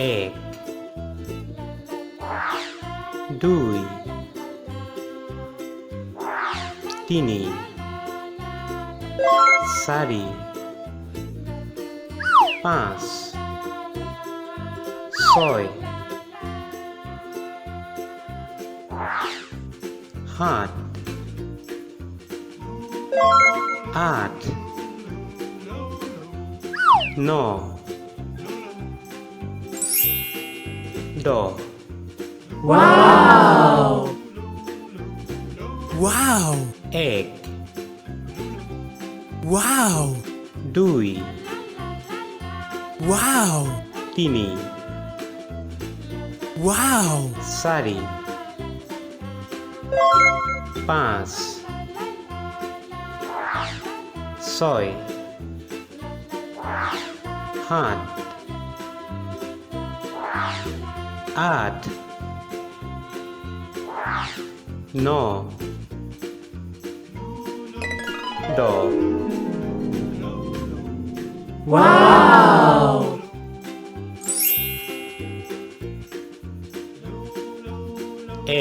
এক, দুই, তিনি, চাৰি, পাঁচ, ছয়, সাত, আঠ, ন, দহ। Wow! Wow! এক, Wow! দুই, Wow! তিনি, Wow! চাৰি, পাঁচ, ছয়, সাত, আঠ, ন, দহ। Wow!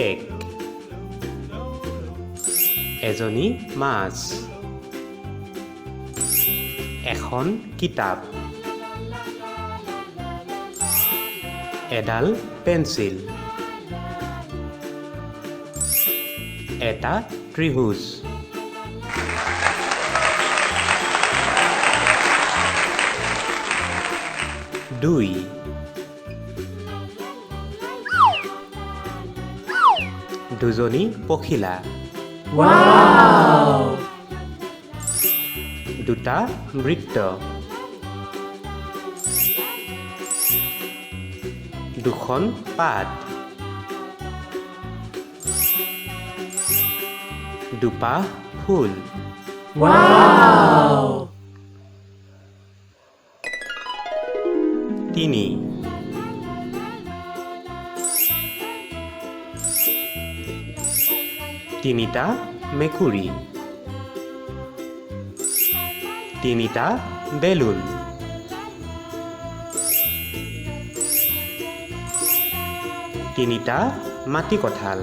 এক, এজনী মাছ, এখন কিতাপ, এডাল পেন্সিল, এটা ত্ৰিভুজ। দুই, দুজনী পখিলা, Wow! দুটা বৃত্ত, দুখন পাত, দুপাহ ফুল। Wow! তিনি, তিনিটা মেকুৰী, তিনিটা বেলুন, তিনিটা মাটি কঁঠাল,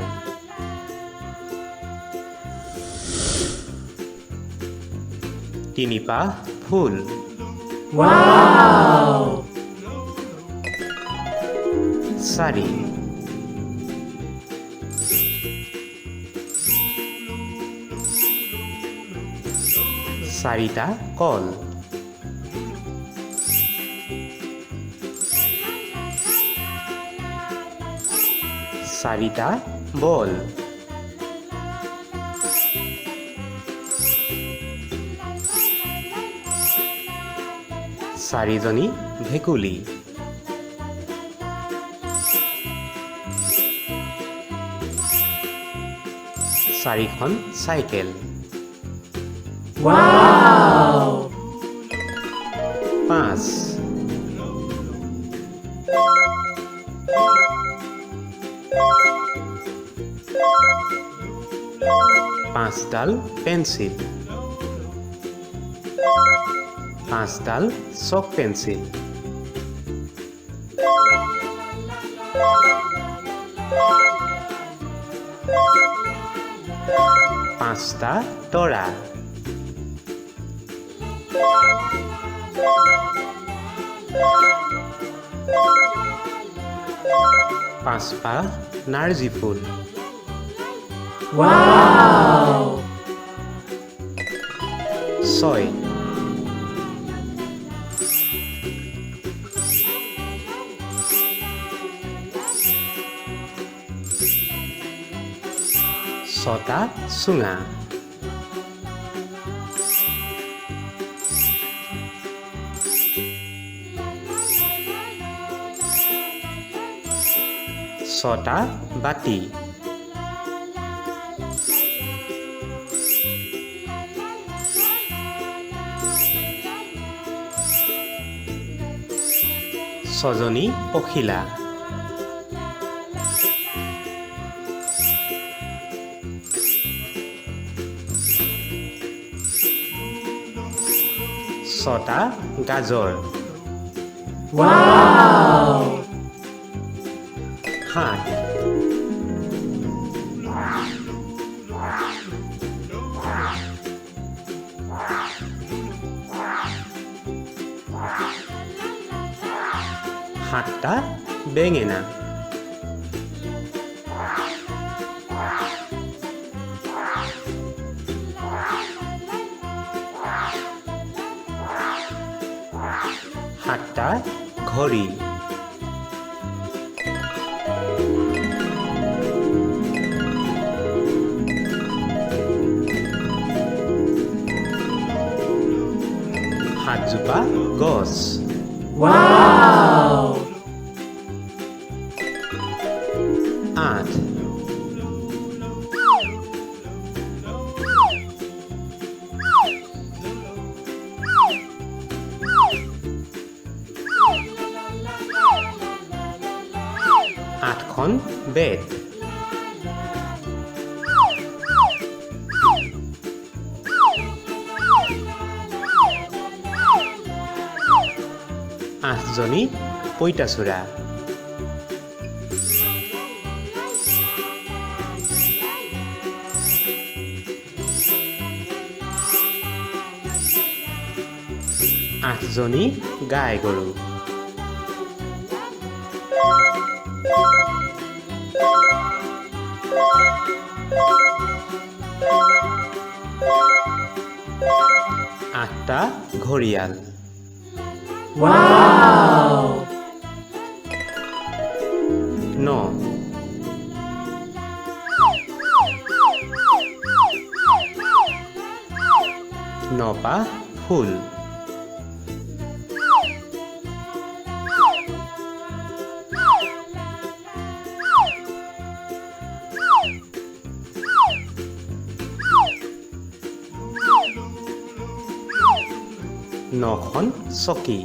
তিনিপাহ ফুল। Wow! চাৰি, চাৰিটা কল, চাৰিটা বল, চাৰিজনী ভেকুলী, চাৰিখন চাইকেল। Wow! পাঁচ, পাঁচডাল পেন্সিল, পাঁচডাল চক পেন্সিল, পাঁচটা তৰা, পাঁচপাহ নাৰ্জী ফুল। Wow! ছয়, ছটা চুঙা, ছটা বাটি, ছজনী পখিলা, ছটা গাজৰ, Wow! সাত সাতটা বেঙেনা সাতটা ঘড়ি সাতজোপা গছ Wow! আঠ আঠখন বেত আঠজনী পঁইতাচোৰা আঠজনী গাই গৰু আঠটা ঘৰিয়াল Wow! ন নপা ফুল নখন চকী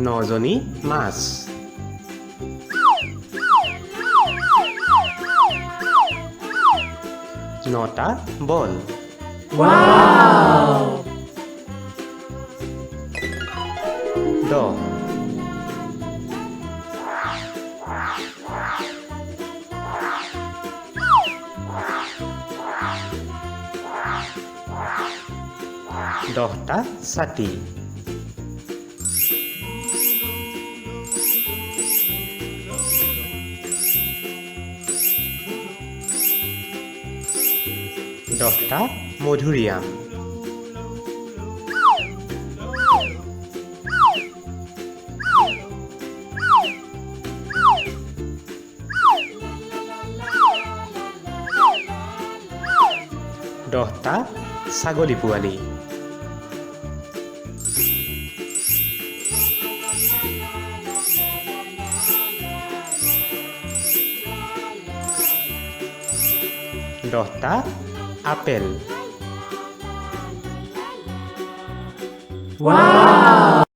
নজনী মাছ নটা বল Wow! দহ দহটা ছাতি দহটা মধুৰিআম দহটা ছাগলী পোৱালি দহটা আপেল Wow!